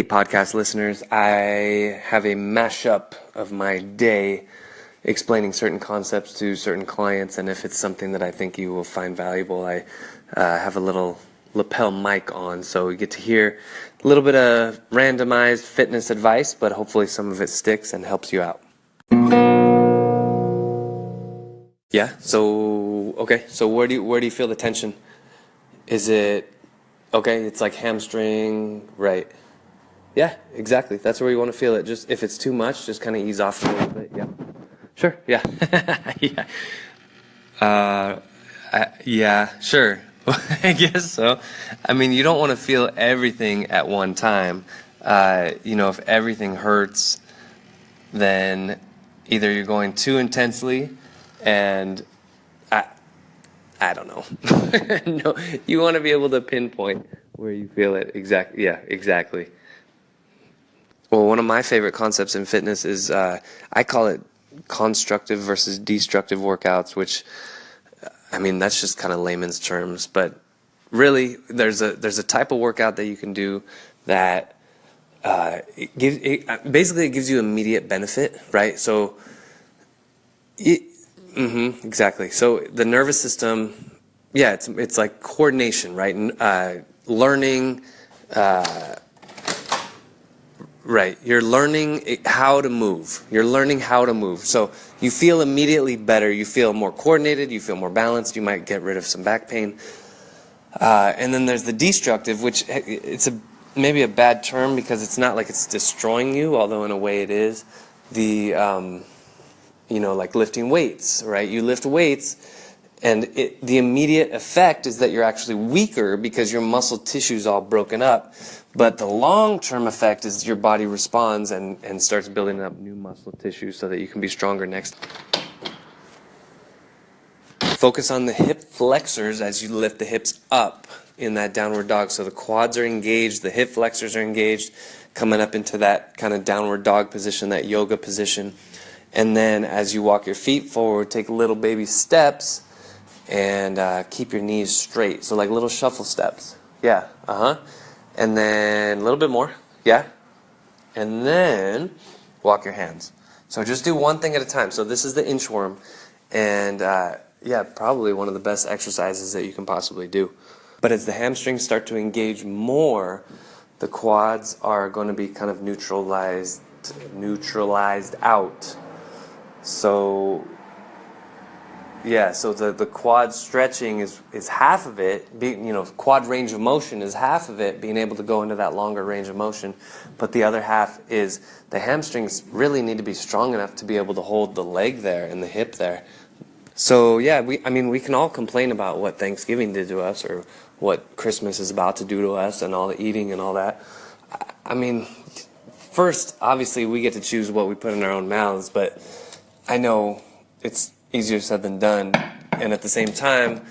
Hey, podcast listeners, I have a mashup of my day explaining certain concepts to certain clients, and if it's something that I think you will find valuable, I have a little lapel mic on, so you get to hear a little bit of randomized fitness advice, but hopefully some of it sticks and helps you out. Yeah, so where do you feel the tension? Is it okay, it's like hamstring, right? Yeah, exactly. That's where you want to feel it. Just if it's too much, just kind of ease off a little bit. Yeah. Sure. Yeah. Yeah. Yeah. Sure. I guess so. I mean, you don't want to feel everything at one time. If everything hurts, then either you're going too intensely, and I don't know. No, you want to be able to pinpoint where you feel it. Exactly. Yeah. Exactly. Well, one of my favorite concepts in fitness is I call it constructive versus destructive workouts, which I mean that's just kind of layman's terms, but really there's a type of workout that you can do that basically it gives you immediate benefit, right? So, exactly. So the nervous system, yeah, it's like coordination, right? And learning. Right. You're learning how to move. You're learning how to move. So you feel immediately better. You feel more coordinated. You feel more balanced. You might get rid of some back pain. And then there's the destructive, which it's maybe a bad term because it's not like it's destroying you, although in a way it is. Like lifting weights, right? You lift weights, and the immediate effect is that you're actually weaker because your muscle tissue is all broken up. But the long-term effect is your body responds and starts building up new muscle tissue so that you can be stronger next. Focus on the hip flexors as you lift the hips up in that downward dog. So the quads are engaged, the hip flexors are engaged, coming up into that kind of downward dog position, that yoga position. And then as you walk your feet forward, take little baby steps and keep your knees straight. So like little shuffle steps. Yeah, And then a little bit more. Yeah. And then walk your hands. So just do one thing at a time. So this is the inchworm. And probably one of the best exercises that you can possibly do. But as the hamstrings start to engage more, the quads are going to be kind of neutralized out. So the quad stretching is half of it. Quad range of motion is half of it, being able to go into that longer range of motion. But the other half is the hamstrings really need to be strong enough to be able to hold the leg there and the hip there. So yeah, we can all complain about what Thanksgiving did to us or what Christmas is about to do to us and all the eating and all that. I mean, first, obviously, we get to choose what we put in our own mouths, but I know it's easier said than done, and at the same time,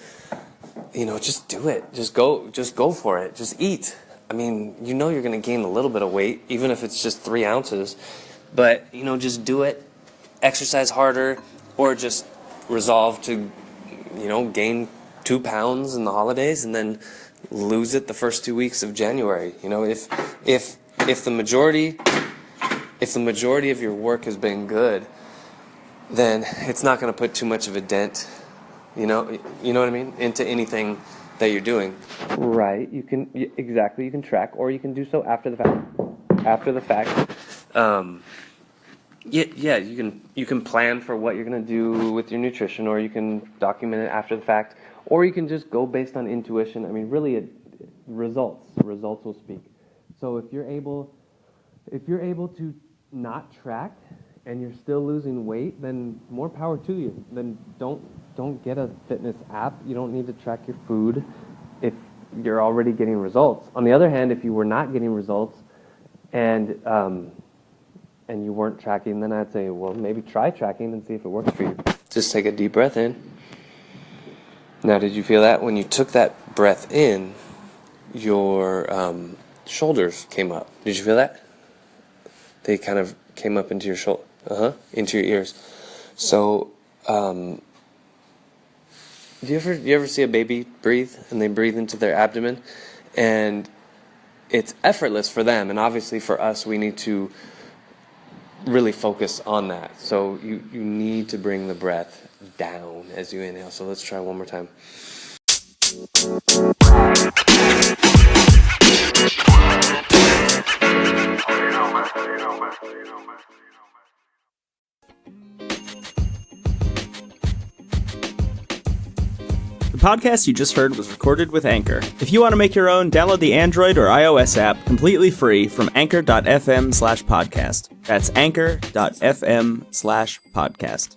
just do it. Just go for it. Just eat. I mean, you're going to gain a little bit of weight, even if it's just 3 ounces, but, just do it. Exercise harder, or just resolve to, gain 2 pounds in the holidays and then lose it the first 2 weeks of January. If the majority of your work has been good, then it's not going to put too much of a dent, you know what I mean, into anything that you're doing. Right. You can track, or you can do so after the fact. You can plan for what you're going to do with your nutrition, or you can document it after the fact, or you can just go based on intuition. I mean, really, results will speak. So if you're able to not track and you're still losing weight, then more power to you. Then don't get a fitness app. You don't need to track your food if you're already getting results. On the other hand, if you were not getting results and you weren't tracking, then I'd say, well, maybe try tracking and see if it works for you. Just take a deep breath in. Now, did you feel that? When you took that breath in, your shoulders came up. Did you feel that? They kind of came up into your into your ears. So, do you ever see a baby breathe and they breathe into their abdomen, and it's effortless for them, and obviously for us, we need to really focus on that. So you need to bring the breath down as you inhale. So let's try one more time. The podcast you just heard was recorded with Anchor. If you want to make your own, download the Android or iOS app completely free from anchor.fm/podcast. That's anchor.fm/podcast.